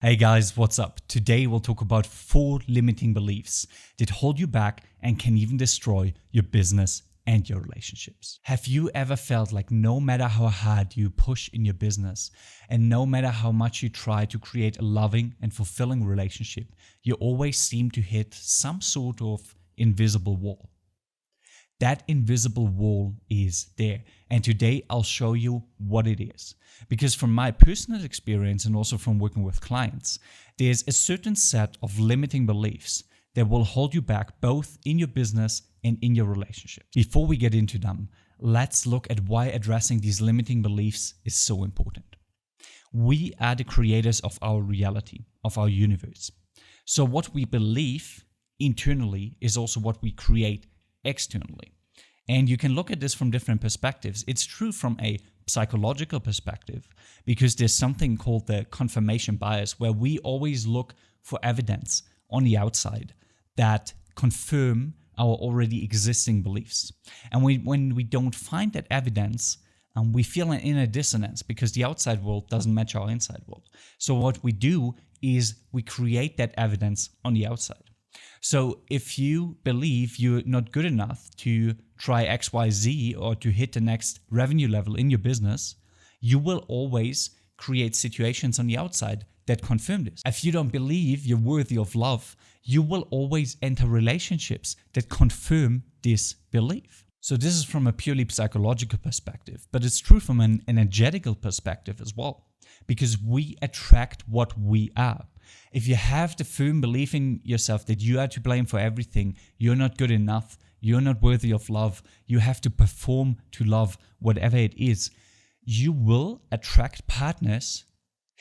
Hey guys, what's up? Today we'll talk about 4 limiting beliefs that hold you back and can even destroy your business and your relationships. Have you ever felt like no matter how hard you push in your business and no matter how much you try to create a loving and fulfilling relationship, you always seem to hit some sort of invisible wall? That invisible wall is there. And today I'll show you what it is. Because from my personal experience and also from working with clients, there's a certain set of limiting beliefs that will hold you back both in your business and in your relationship. Before we get into them, let's look at why addressing these limiting beliefs is so important. We are the creators of our reality, of our universe. So what we believe internally is also what we create externally. And you can look at this from different perspectives. It's true from a psychological perspective because there's something called the confirmation bias where we always look for evidence on the outside that confirm our already existing beliefs. And when we don't find that evidence, we feel an inner dissonance because the outside world doesn't match our inside world. So what we do is we create that evidence on the outside. So if you believe you're not good enough to try XYZ or to hit the next revenue level in your business, you will always create situations on the outside that confirm this. If you don't believe you're worthy of love, you will always enter relationships that confirm this belief. So this is from a purely psychological perspective, but it's true from an energetical perspective as well, because we attract what we are. If you have the firm belief in yourself that you are to blame for everything, you're not good enough, you're not worthy of love, you have to perform to love whatever it is, you will attract partners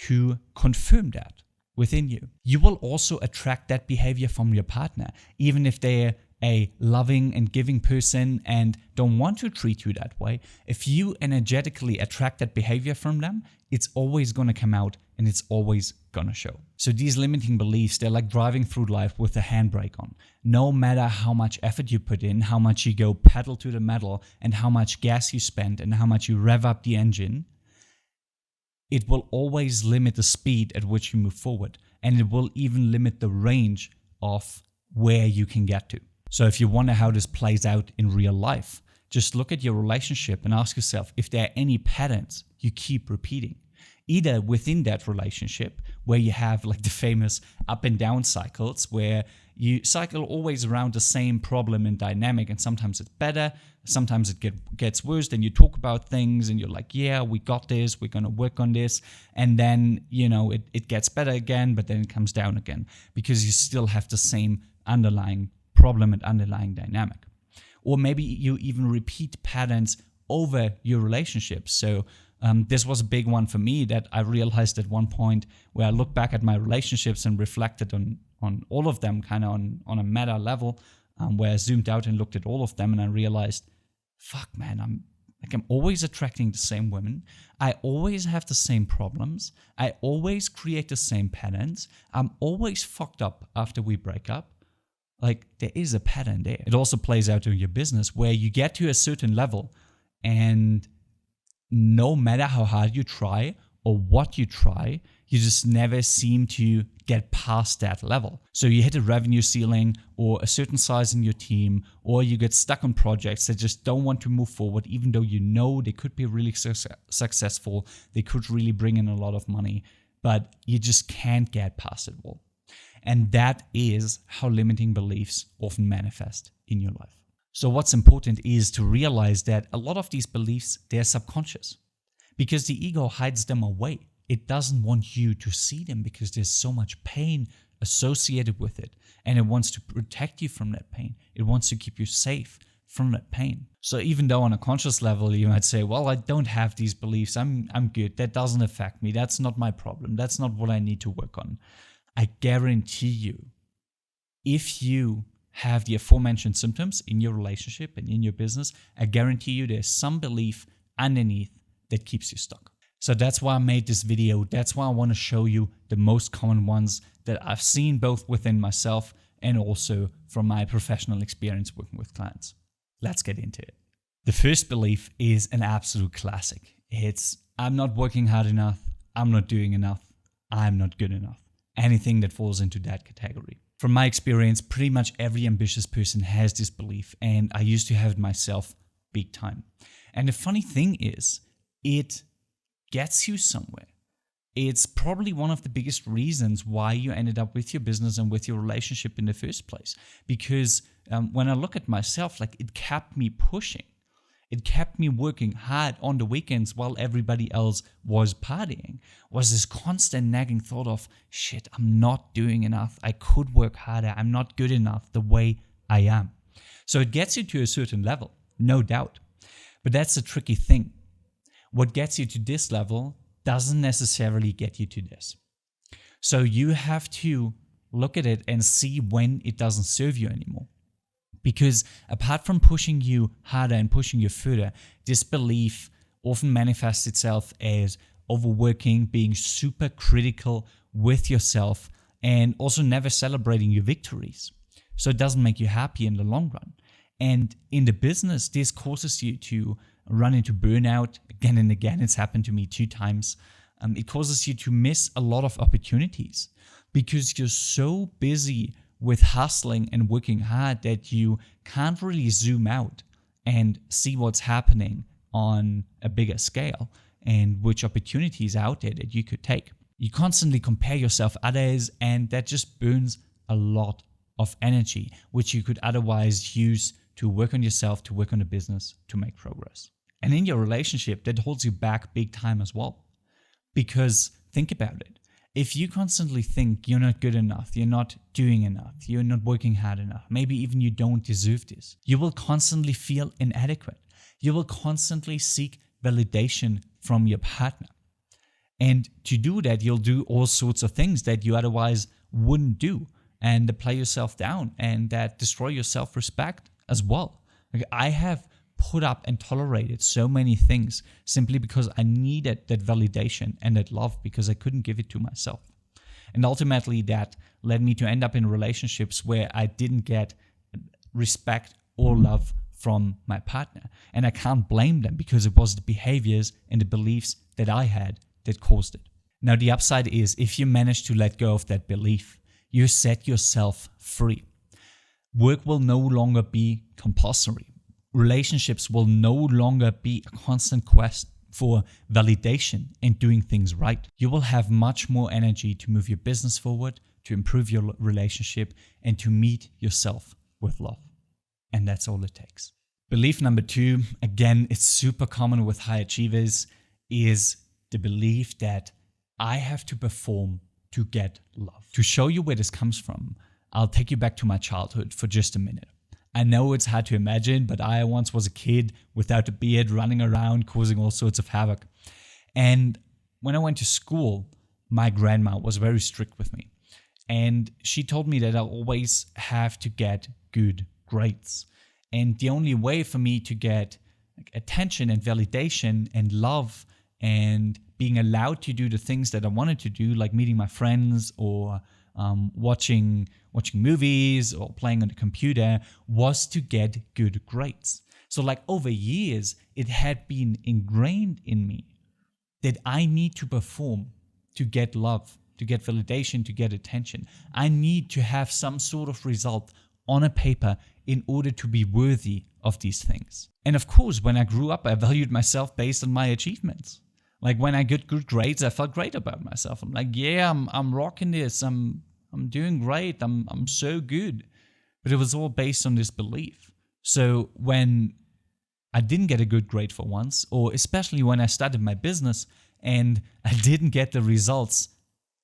who confirm that within you. You will also attract that behavior from your partner, even if they're a loving and giving person and don't want to treat you that way. If you energetically attract that behavior from them, it's always going to come out and it's always going to show. So these limiting beliefs, they're like driving through life with the handbrake on. No matter how much effort you put in, how much you go pedal to the metal, and how much gas you spend and how much you rev up the engine, it will always limit the speed at which you move forward. And it will even limit the range of where you can get to. So if you wonder how this plays out in real life, just look at your relationship and ask yourself if there are any patterns you keep repeating. Either within that relationship where you have like the famous up and down cycles where you cycle always around the same problem and dynamic, and sometimes it's better, sometimes it gets worse, then you talk about things and you're like, yeah, we got this, we're going to work on this, and then it gets better again, but then it comes down again because you still have the same underlying problem and underlying dynamic. Or maybe you even repeat patterns over your relationships. So this was a big one for me that I realized at one point where I looked back at my relationships and reflected on all of them kind of on a meta level, where I zoomed out and looked at all of them and I realized, fuck man, I'm always attracting the same women. I always have the same problems. I always create the same patterns. I'm always fucked up after we break up. Like there is a pattern there. It also plays out in your business where you get to a certain level and no matter how hard you try or what you try, you just never seem to get past that level. So you hit a revenue ceiling or a certain size in your team, or you get stuck on projects that just don't want to move forward, even though you know they could be really successful, they could really bring in a lot of money, but you just can't get past it all. And that is how limiting beliefs often manifest in your life. So what's important is to realize that a lot of these beliefs, they're subconscious because the ego hides them away. It doesn't want you to see them because there's so much pain associated with it. And it wants to protect you from that pain. It wants to keep you safe from that pain. So even though on a conscious level, you might say, well, I don't have these beliefs. I'm good. That doesn't affect me. That's not my problem. That's not what I need to work on. I guarantee you, if you have the aforementioned symptoms in your relationship and in your business, I guarantee you there's some belief underneath that keeps you stuck. So that's why I made this video. That's why I want to show you the most common ones that I've seen both within myself and also from my professional experience working with clients. Let's get into it. The first belief is an absolute classic. It's, I'm not working hard enough. I'm not doing enough. I'm not good enough. anything that falls into that category. From my experience, pretty much every ambitious person has this belief, and I used to have it myself big time. And the funny thing is, it gets you somewhere. It's probably one of the biggest reasons why you ended up with your business and with your relationship in the first place. Because when I look at myself, like, it kept me pushing. It kept me working hard on the weekends while everybody else was partying. Was this constant nagging thought of, shit, I'm not doing enough. I could work harder. I'm not good enough the way I am. So it gets you to a certain level, no doubt. But that's a tricky thing. What gets you to this level doesn't necessarily get you to this. So you have to look at it and see when it doesn't serve you anymore. Because apart from pushing you harder and pushing you further, this belief often manifests itself as overworking, being super critical with yourself, and also never celebrating your victories. So it doesn't make you happy in the long run. And in the business, this causes you to run into burnout again and again. It's happened to me 2 times. It causes you to miss a lot of opportunities because you're so busy with hustling and working hard that you can't really zoom out and see what's happening on a bigger scale and which opportunities out there that you could take. You constantly compare yourself to others, and that just burns a lot of energy, which you could otherwise use to work on yourself, to work on the business, to make progress. And in your relationship, that holds you back big time as well. Because think about it. If you constantly think you're not good enough, you're not doing enough, you're not working hard enough, maybe even you don't deserve this, you will constantly feel inadequate. You will constantly seek validation from your partner. And to do that, you'll do all sorts of things that you otherwise wouldn't do, and play yourself down, and that destroy your self-respect as well. Like, I have put up and tolerated so many things simply because I needed that validation and that love because I couldn't give it to myself. And ultimately that led me to end up in relationships where I didn't get respect or love from my partner. And I can't blame them because it was the behaviors and the beliefs that I had that caused it. Now the upside is, if you manage to let go of that belief, you set yourself free. Work will no longer be compulsory. Relationships will no longer be a constant quest for validation and doing things right. You will have much more energy to move your business forward, to improve your relationship, and to meet yourself with love. And that's all it takes. Belief number 2, again, it's super common with high achievers, is the belief that I have to perform to get love. To show you where this comes from, I'll take you back to my childhood for just a minute. I know it's hard to imagine, but I once was a kid without a beard running around causing all sorts of havoc. And when I went to school, my grandma was very strict with me. And she told me that I always have to get good grades. And the only way for me to get attention and validation and love and being allowed to do the things that I wanted to do, like meeting my friends or watching movies or playing on the computer, was to get good grades. So like over years, it had been ingrained in me that I need to perform to get love, to get validation, to get attention. I need to have some sort of result on a paper in order to be worthy of these things. And of course, when I grew up, I valued myself based on my achievements. Like when I get good grades, I felt great about myself. I'm like, yeah, I'm rocking this. I'm doing great. I'm so good. But it was all based on this belief. So when I didn't get a good grade for once, or especially when I started my business and I didn't get the results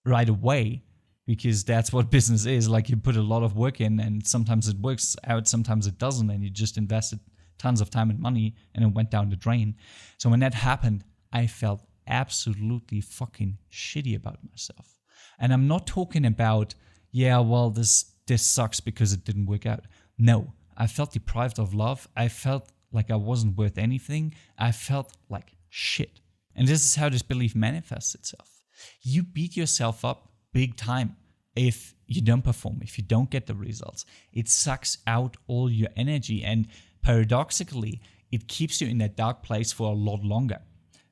right away, because that's what business is. Like, you put a lot of work in and sometimes it works out, sometimes it doesn't, and you just invested tons of time and money and it went down the drain. So when that happened, I felt absolutely fucking shitty about myself. And I'm not talking about, yeah, well, this sucks because it didn't work out. No, I felt deprived of love. I felt like I wasn't worth anything. I felt like shit. And this is how this belief manifests itself. You beat yourself up big time if you don't perform, if you don't get the results. It sucks out all your energy, and paradoxically, it keeps you in that dark place for a lot longer.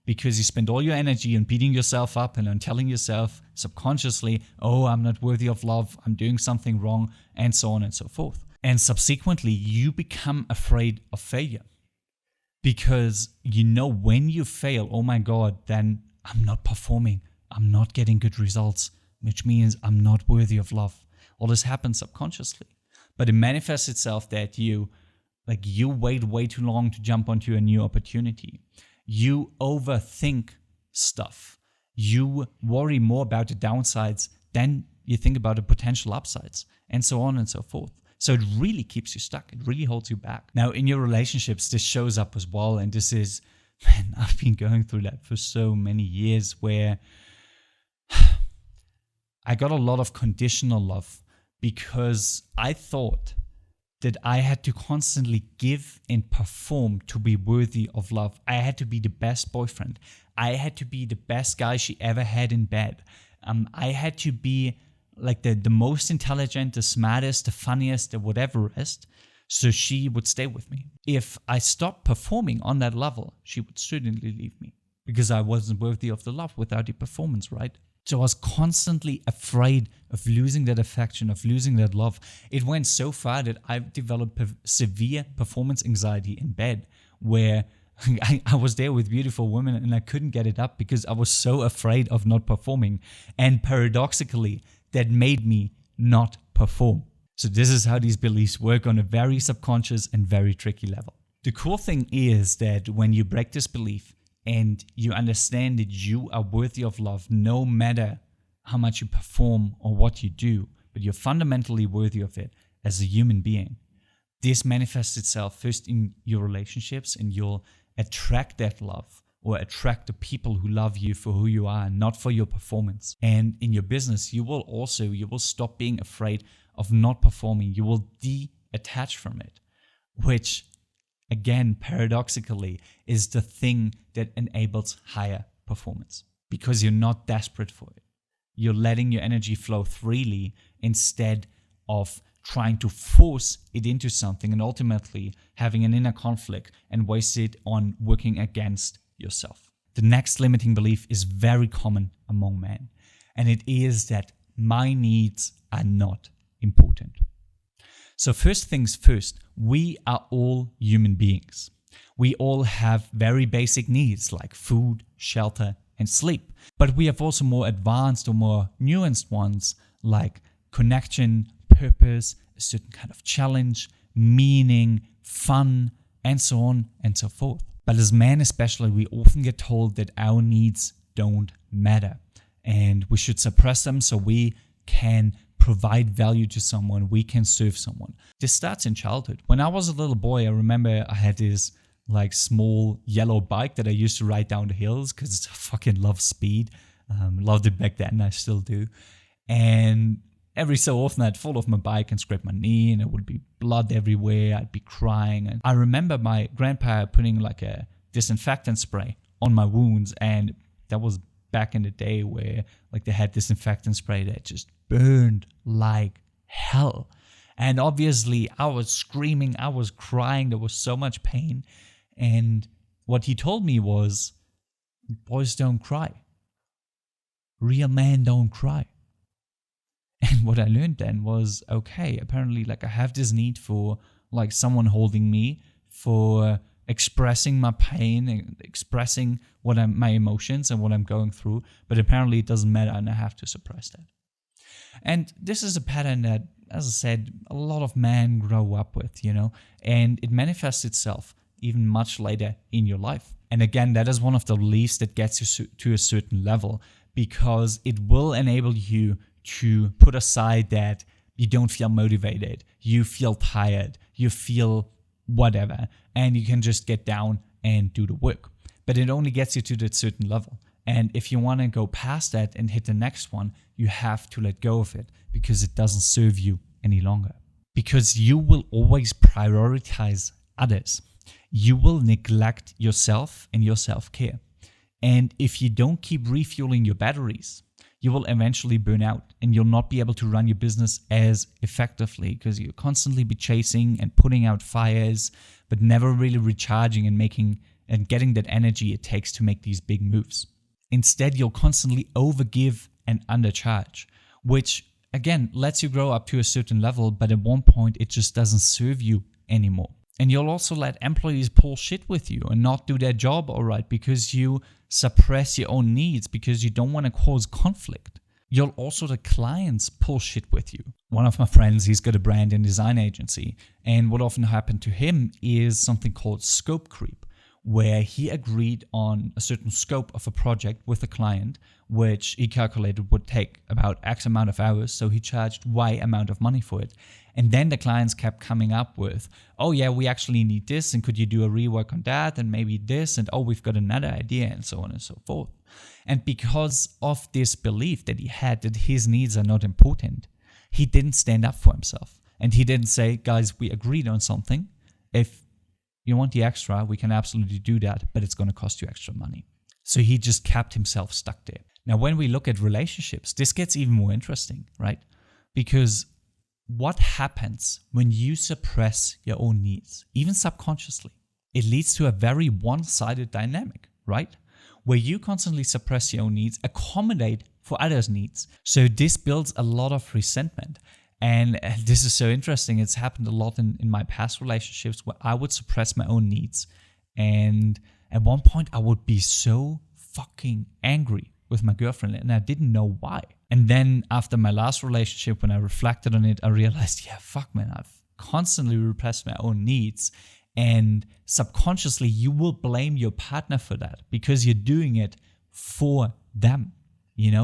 because you spend all your energy on beating yourself up and on telling yourself subconsciously, oh, I'm not worthy of love, I'm doing something wrong, and so on and so forth. And subsequently, you become afraid of failure because you know when you fail, oh my God, then I'm not performing, I'm not getting good results, which means I'm not worthy of love. All this happens subconsciously, but it manifests itself that you wait way too long to jump onto a new opportunity. You overthink stuff. You worry more about the downsides than you think about the potential upsides, and so on and so forth. So it really keeps you stuck. It really holds you back. Now, in your relationships, this shows up as well. And this is, man, I've been going through that for so many years where I got a lot of conditional love because I thought that I had to constantly give and perform to be worthy of love. I had to be the best boyfriend. I had to be the best guy she ever had in bed. I had to be like the most intelligent, the smartest, the funniest, the whatever rest, so she would stay with me. If I stopped performing on that level, she would certainly leave me because I wasn't worthy of the love without the performance, right? So I was constantly afraid of losing that affection, of losing that love. It went so far that I developed severe performance anxiety in bed, where I was there with beautiful women and I couldn't get it up because I was so afraid of not performing. And paradoxically, that made me not perform. So this is how these beliefs work on a very subconscious and very tricky level. The cool thing is that when you break this belief, and you understand that you are worthy of love no matter how much you perform or what you do, but you're fundamentally worthy of it as a human being. This manifests itself first in your relationships, and you'll attract that love or attract the people who love you for who you are, not for your performance. And in your business, you will stop being afraid of not performing. You will detach from it, which again, paradoxically, is the thing that enables higher performance because you're not desperate for it. You're letting your energy flow freely instead of trying to force it into something and ultimately having an inner conflict and waste it on working against yourself. The next limiting belief is very common among men, and it is that my needs are not important. So first things first, we are all human beings. We all have very basic needs like food, shelter, and sleep. But we have also more advanced or more nuanced ones like connection, purpose, a certain kind of challenge, meaning, fun, and so on and so forth. But as men especially, we often get told that our needs don't matter and we should suppress them so we can provide value to someone, we can serve someone. This starts in childhood. When I was a little boy, I remember I had this like small yellow bike that I used to ride down the hills because I fucking love speed. Loved it back then, I still do. And every so often I'd fall off my bike and scrape my knee and there would be blood everywhere. I'd be crying. And I remember my grandpa putting like a disinfectant spray on my wounds, and that was back in the day where like they had disinfectant spray that just burned like hell. And obviously I was screaming, I was crying, there was so much pain. And what he told me was, boys don't cry. Real men don't cry. And what I learned then was, okay, apparently like I have this need for like someone holding me, for expressing my pain and expressing my emotions and what I'm going through, but apparently it doesn't matter and I have to suppress that. And this is a pattern that, as I said, a lot of men grow up with, and it manifests itself even much later in your life. And again, that is one of the beliefs that gets you to a certain level, because it will enable you to put aside that you don't feel motivated, you feel tired, you feel whatever, and you can just get down and do the work. But it only gets you to that certain level. And if you want to go past that and hit the next one, you have to let go of it because it doesn't serve you any longer. Because you will always prioritize others. You will neglect yourself and your self-care. And if you don't keep refueling your batteries, you will eventually burn out and you'll not be able to run your business as effectively because you'll constantly be chasing and putting out fires, but never really recharging and making and getting that energy it takes to make these big moves. Instead, you'll constantly overgive and undercharge, which again lets you grow up to a certain level, but at one point it just doesn't serve you anymore. And you'll also let employees pull shit with you and not do their job all right because you suppress your own needs because you don't want to cause conflict. You'll also let clients pull shit with you. One of my friends, he's got a brand and design agency, and what often happened to him is something called scope creep, where he agreed on a certain scope of a project with a client, which he calculated would take about X amount of hours, so he charged Y amount of money for it. And then the clients kept coming up with, oh yeah, we actually need this, and could you do a rework on that, and maybe this, and oh, we've got another idea, and so on and so forth. And because of this belief that he had that his needs are not important, he didn't stand up for himself. And he didn't say, guys, we agreed on something. If you want the extra, we can absolutely do that, but it's going to cost you extra money. So he just kept himself stuck there. Now, when we look at relationships, this gets even more interesting, right? Because what happens when you suppress your own needs, even subconsciously? It leads to a very one-sided dynamic, right? Where you constantly suppress your own needs, accommodate for others' needs. So this builds a lot of resentment. And this is so interesting. It's happened a lot in my past relationships where I would suppress my own needs. And at one point, I would be so fucking angry with my girlfriend and I didn't know why. And then after my last relationship, when I reflected on it, I realized, yeah, fuck man, I've constantly repressed my own needs. And subconsciously, you will blame your partner for that because you're doing it for them,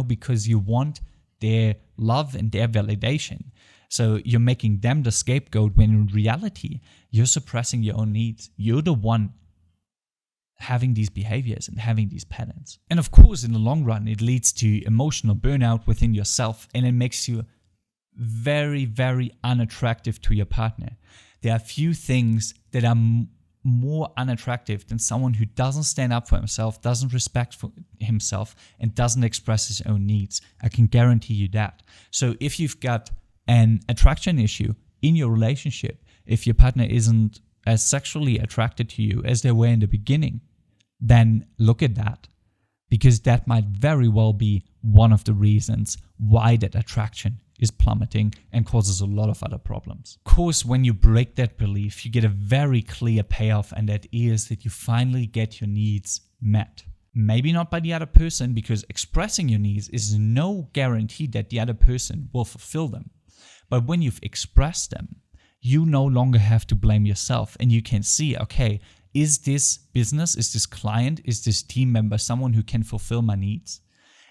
because you want their love and their validation. So you're making them the scapegoat when in reality, you're suppressing your own needs. You're the one having these behaviors and having these patterns. And of course, in the long run, it leads to emotional burnout within yourself and it makes you very, very unattractive to your partner. There are few things that are more unattractive than someone who doesn't stand up for himself, doesn't respect for himself, and doesn't express his own needs. I can guarantee you that. So if you've got an attraction issue in your relationship, if your partner isn't as sexually attracted to you as they were in the beginning, then look at that, because that might very well be one of the reasons why that attraction is plummeting and causes a lot of other problems. Of course, when you break that belief, you get a very clear payoff, and that is that you finally get your needs met. Maybe not by the other person, because expressing your needs is no guarantee that the other person will fulfill them. But when you've expressed them, you no longer have to blame yourself, and you can see, okay, is this business, is this client, is this team member someone who can fulfill my needs?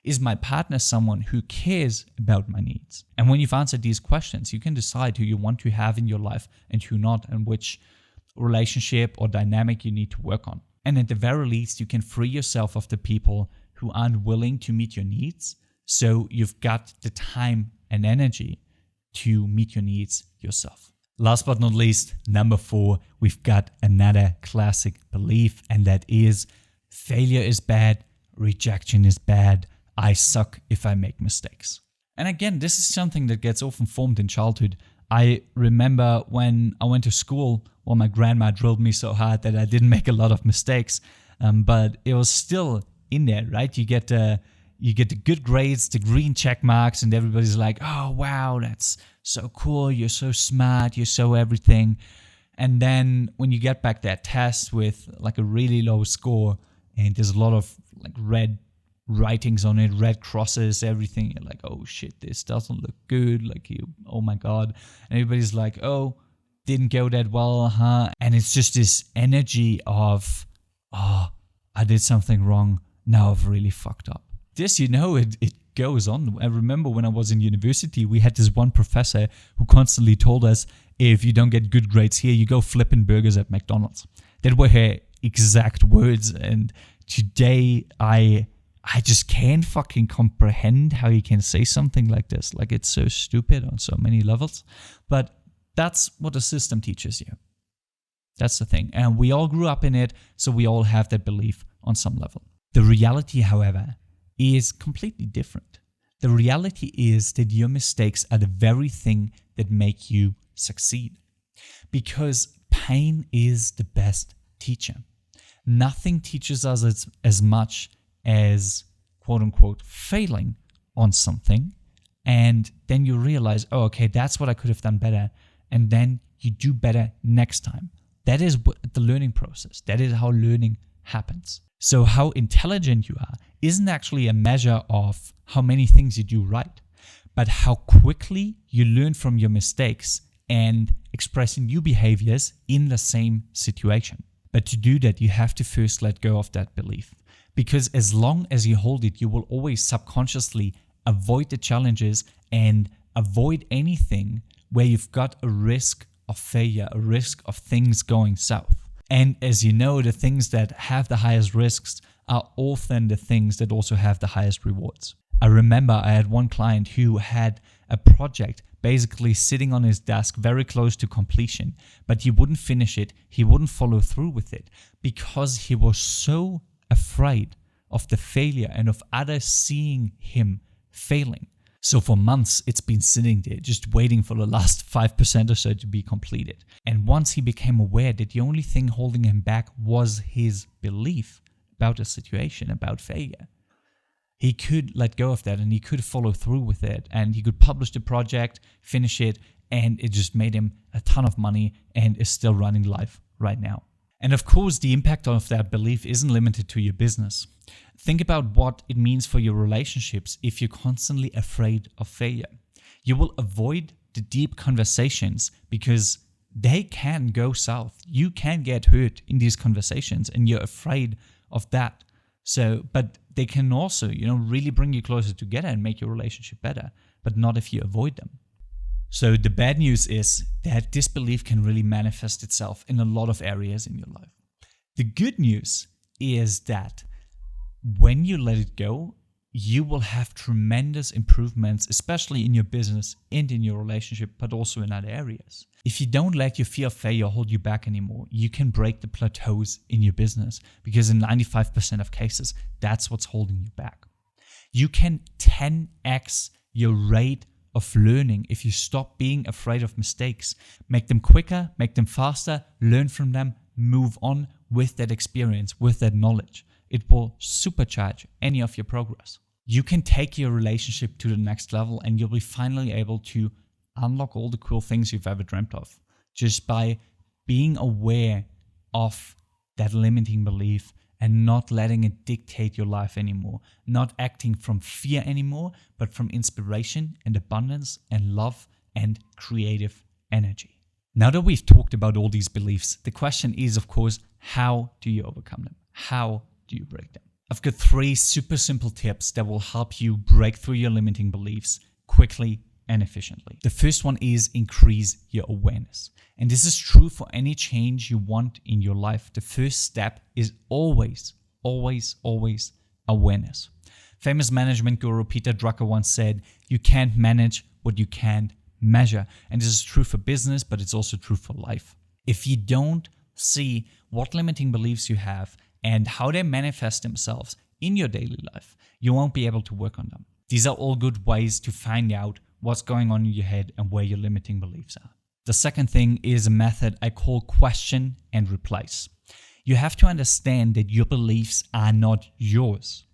Is my partner someone who cares about my needs? And when you've answered these questions, you can decide who you want to have in your life and who not, and which relationship or dynamic you need to work on. And at the very least, you can free yourself of the people who aren't willing to meet your needs. So you've got the time and energy to meet your needs yourself. Last but not least, number 4, we've got another classic belief, and that is failure is bad, rejection is bad, I suck if I make mistakes. And again, this is something that gets often formed in childhood. I remember when I went to school, my grandma drilled me so hard that I didn't make a lot of mistakes, but it was still in there, right? You get the good grades, the green check marks, and everybody's like, oh, wow, that's so cool. You're so smart. You're so everything. And then when you get back that test with like a really low score and there's a lot of like red writings on it, red crosses, everything, you're like, oh shit, this doesn't look good. Like, oh my God. And everybody's like, oh, didn't go that well, huh? And it's just this energy of, oh, I did something wrong. Now I've really fucked up. This, it goes on. I remember when I was in university, we had this one professor who constantly told us, if you don't get good grades here, you go flipping burgers at McDonald's. That were her exact words. And today, I just can't fucking comprehend how you can say something like this. Like, it's so stupid on so many levels. But that's what the system teaches you. That's the thing. And we all grew up in it, so we all have that belief on some level. The reality, however, is completely different. The reality is that your mistakes are the very thing that make you succeed. Because pain is the best teacher. Nothing teaches us as much as quote unquote failing on something. And then you realize, oh, okay, that's what I could have done better. And then you do better next time. That is the learning process. That is how learning happens. So how intelligent you are isn't actually a measure of how many things you do right, but how quickly you learn from your mistakes and express new behaviors in the same situation. But to do that, you have to first let go of that belief. Because as long as you hold it, you will always subconsciously avoid the challenges and avoid anything where you've got a risk of failure, a risk of things going south. And as you know, the things that have the highest risks are often the things that also have the highest rewards. I remember I had one client who had a project basically sitting on his desk very close to completion, but he wouldn't finish it, he wouldn't follow through with it because he was so afraid of the failure and of others seeing him failing. So for months, it's been sitting there just waiting for the last 5% or so to be completed. And once he became aware that the only thing holding him back was his belief about the situation, about failure, he could let go of that and he could follow through with it and he could publish the project, finish it, and it just made him a ton of money and is still running live right now. And of course, the impact of that belief isn't limited to your business. Think about what it means for your relationships if you're constantly afraid of failure. You will avoid the deep conversations because they can go south. You can get hurt in these conversations and you're afraid of that. But they can also, really bring you closer together and make your relationship better, but not if you avoid them. So the bad news is that disbelief can really manifest itself in a lot of areas in your life. The good news is that when you let it go, you will have tremendous improvements, especially in your business and in your relationship, but also in other areas. If you don't let your fear of failure hold you back anymore, you can break the plateaus in your business because in 95% of cases, that's what's holding you back. You can 10x your rate of learning if you stop being afraid of mistakes. Make them quicker, make them faster, learn from them, move on with that experience, with that knowledge. It will supercharge any of your progress. You can take your relationship to the next level and you'll be finally able to unlock all the cool things you've ever dreamt of just by being aware of that limiting belief and not letting it dictate your life anymore, not acting from fear anymore, but from inspiration and abundance and love and creative energy. Now that we've talked about all these beliefs, the question is, of course, how do you overcome them? How do you break them? I've got 3 super simple tips that will help you break through your limiting beliefs quickly and efficiently. The first one is increase your awareness. And this is true for any change you want in your life. The first step is always awareness. Famous management guru Peter Drucker once said, "You can't manage what you can't measure." And this is true for business, but it's also true for life. If you don't see what limiting beliefs you have and how they manifest themselves in your daily life, you won't be able to work on them. These are all good ways to find out what's going on in your head and where your limiting beliefs are. The second thing is a method I call question and replace. You have to understand that your beliefs are not yours.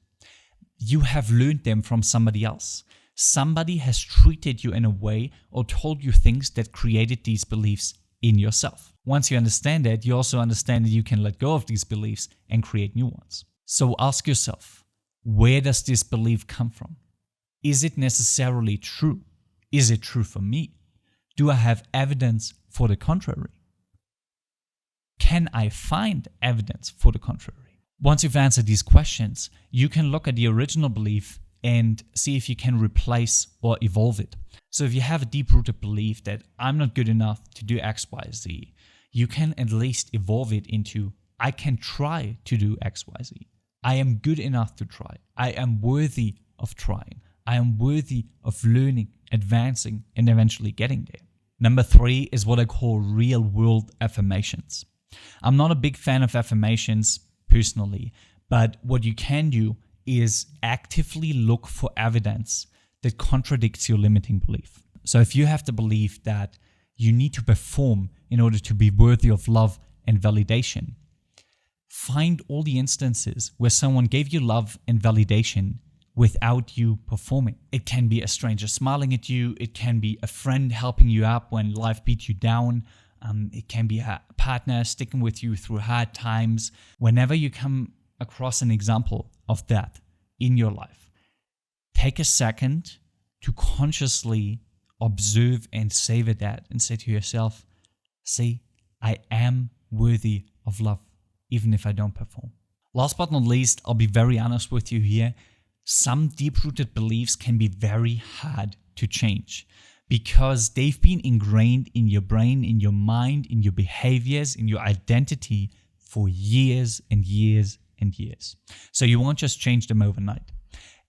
You have learned them from somebody else. Somebody has treated you in a way or told you things that created these beliefs in yourself. Once you understand that, you also understand that you can let go of these beliefs and create new ones. So ask yourself, where does this belief come from? Is it necessarily true? Is it true for me? Do I have evidence for the contrary? Can I find evidence for the contrary? Once you've answered these questions, you can look at the original belief and see if you can replace or evolve it. So if you have a deep-rooted belief that I'm not good enough to do X, Y, Z, you can at least evolve it into I can try to do X, Y, Z. I am good enough to try. I am worthy of trying. I am worthy of learning, advancing, and eventually getting there. Number 3 is what I call real-world affirmations. I'm not a big fan of affirmations personally, but what you can do is actively look for evidence that contradicts your limiting belief. So if you have the belief that you need to perform in order to be worthy of love and validation, Find all the instances where someone gave you love and validation without you performing. It can be a stranger smiling at you. It can be a friend helping you up when life beat you down. It can be a partner sticking with you through hard times. Whenever you come across an example of that in your life, take a second to consciously observe and savor that and say to yourself, see, I am worthy of love, even if I don't perform. Last but not least, I'll be very honest with you here. Some deep-rooted beliefs can be very hard to change because they've been ingrained in your brain, in your mind, in your behaviors, in your identity for years and years and years. So you won't just change them overnight.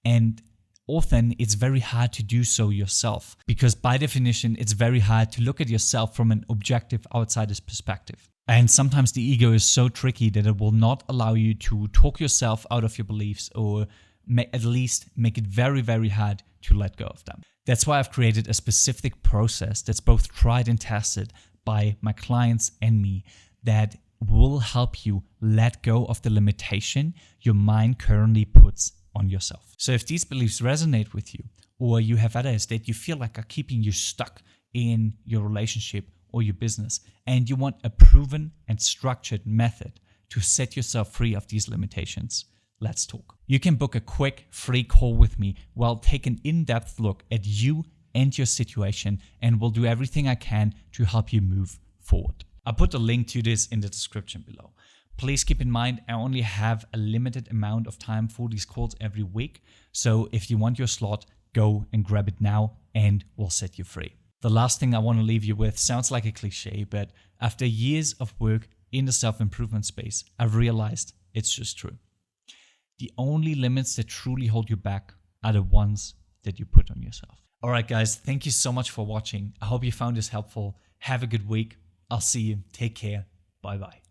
And often it's very hard to do so yourself because by definition, it's very hard to look at yourself from an objective outsider's perspective. And sometimes the ego is so tricky that it will not allow you to talk yourself out of your beliefs or at least make it very, very hard to let go of them. That's why I've created a specific process that's both tried and tested by my clients and me that will help you let go of the limitation your mind currently puts on yourself. So if these beliefs resonate with you, or you have others that you feel like are keeping you stuck in your relationship or your business, and you want a proven and structured method to set yourself free of these limitations, let's talk. You can book a quick free call with me where I'll take an in-depth look at you and your situation, and will do everything I can to help you move forward. I'll put a link to this in the description below. Please keep in mind, I only have a limited amount of time for these calls every week. So if you want your slot, go and grab it now and we'll set you free. The last thing I want to leave you with sounds like a cliche, but after years of work in the self-improvement space, I've realized it's just true. The only limits that truly hold you back are the ones that you put on yourself. All right, guys, thank you so much for watching. I hope you found this helpful. Have a good week. I'll see you. Take care. Bye-bye.